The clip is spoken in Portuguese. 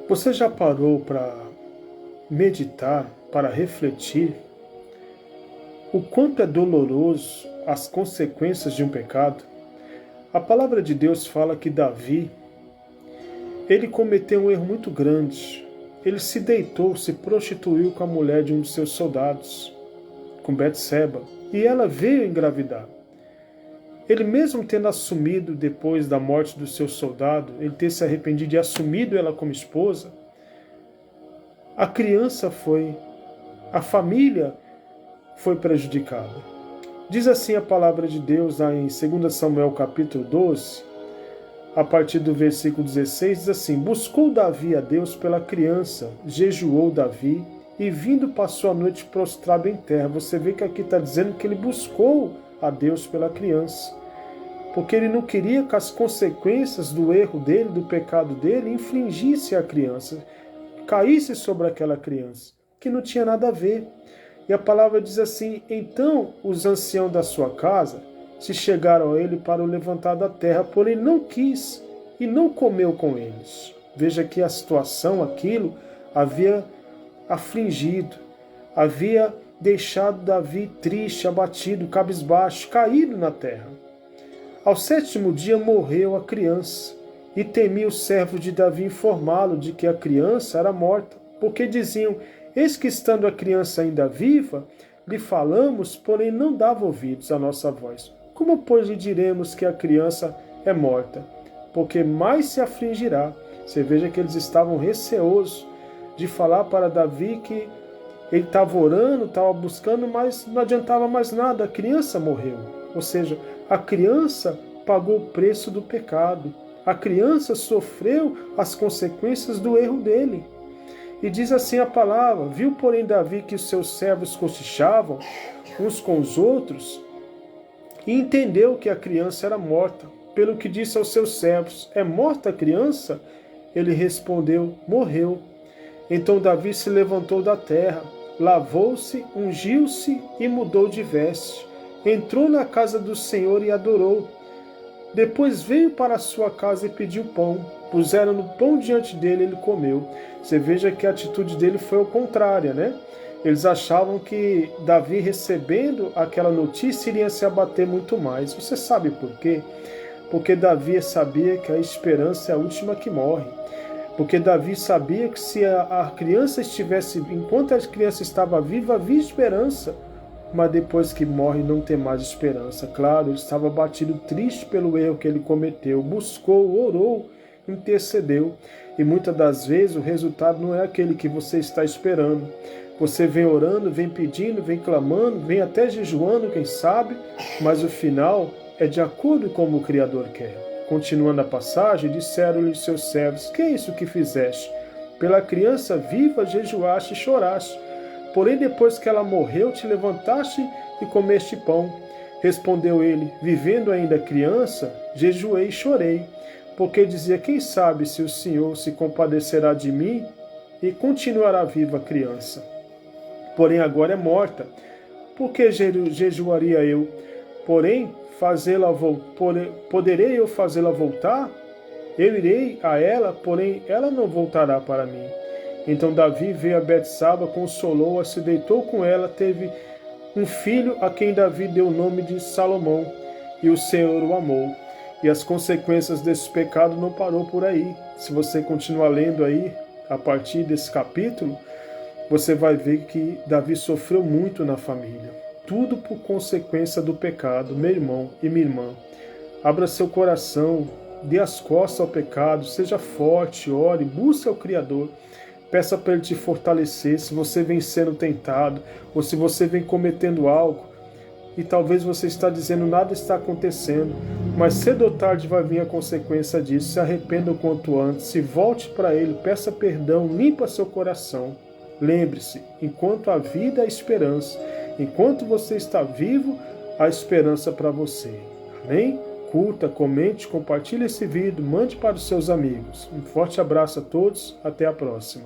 Você já parou para meditar, para refletir o quanto é doloroso as consequências de um pecado? A palavra de Deus fala que Davi, ele cometeu um erro muito grande. Ele se deitou, se prostituiu com a mulher de um de seus soldados, com Betseba, e ela veio engravidar. Ele mesmo tendo assumido depois da morte do seu soldado, ele ter se arrependido e assumido ela como esposa, a criança a família foi prejudicada. Diz assim a palavra de Deus lá em 2 Samuel capítulo 12, a partir do versículo 16, diz assim: buscou Davi a Deus pela criança, jejuou Davi, e vindo passou a noite prostrado em terra. Você vê que aqui está dizendo que ele buscou a Deus pela criança, porque ele não queria que as consequências do erro dele, do pecado dele, infligisse a criança, caísse sobre aquela criança, que não tinha nada a ver. E a palavra diz assim: então os anciãos da sua casa se chegaram a ele para o levantar da terra, porém não quis e não comeu com eles. Veja que a situação, aquilo, havia afligido, havia deixado Davi triste, abatido, cabisbaixo, caído na terra. Ao 7º dia morreu a criança, e temia os servos de Davi informá-lo de que a criança era morta, porque diziam: eis que estando a criança ainda viva, lhe falamos, porém não dava ouvidos à nossa voz. Como, pois, lhe diremos que a criança é morta? Porque mais se afligirá. Você veja que eles estavam receosos de falar para Davi que ele estava orando, estava buscando, mas não adiantava mais nada, a criança morreu. Ou seja, a criança pagou o preço do pecado. A criança sofreu as consequências do erro dele. E diz assim a palavra: viu, porém, Davi que os seus servos cochichavam uns com os outros, e entendeu que a criança era morta. Pelo que disse aos seus servos: é morta a criança? Ele respondeu: morreu. Então Davi se levantou da terra, lavou-se, ungiu-se e mudou de veste. Entrou na casa do Senhor e adorou. Depois veio para a sua casa e pediu pão. Puseram o pão diante dele e ele comeu. Você veja que a atitude dele foi ao contrário, né? Eles achavam que Davi, recebendo aquela notícia, iria se abater muito mais. Você sabe por quê? Porque Davi sabia que a esperança é a última que morre. Porque Davi sabia que se a criança estivesse, enquanto a criança estava viva, havia esperança. Mas depois que morre não tem mais esperança. Claro, ele estava abatido, triste pelo erro que ele cometeu. Buscou, orou, intercedeu. E muitas das vezes o resultado não é aquele que você está esperando. Você vem orando, vem pedindo, vem clamando, vem até jejuando, quem sabe, mas o final é de acordo com como o Criador quer. Continuando a passagem, disseram-lhe seus servos: que é isso que fizeste? Pela criança viva jejuaste e choraste. Porém, depois que ela morreu, te levantaste e comeste pão. Respondeu ele: vivendo ainda criança, jejuei e chorei, porque dizia: quem sabe se o Senhor se compadecerá de mim e continuará viva a criança. Porém, agora é morta. Por que jejuaria eu? Porém, poderei eu fazê-la voltar? Eu irei a ela, porém ela não voltará para mim. Então Davi veio a Betsaba, consolou-a, se deitou com ela, teve um filho a quem Davi deu o nome de Salomão, e o Senhor o amou. E as consequências desse pecado não parou por aí. Se você continuar lendo aí, a partir desse capítulo, você vai ver que Davi sofreu muito na família. Tudo por consequência do pecado. Meu irmão e minha irmã, abra seu coração, dê as costas ao pecado, seja forte, ore, busque ao Criador. Peça para Ele te fortalecer. Se você vem sendo tentado, ou se você vem cometendo algo, e talvez você está dizendo nada está acontecendo, mas cedo ou tarde vai vir a consequência disso. Se arrependa o quanto antes, se volte para Ele, peça perdão, limpa seu coração. Lembre-se, enquanto há vida, há esperança. Enquanto você está vivo, há esperança para você. Amém? Curta, comente, compartilhe esse vídeo, mande para os seus amigos. Um forte abraço a todos, até a próxima.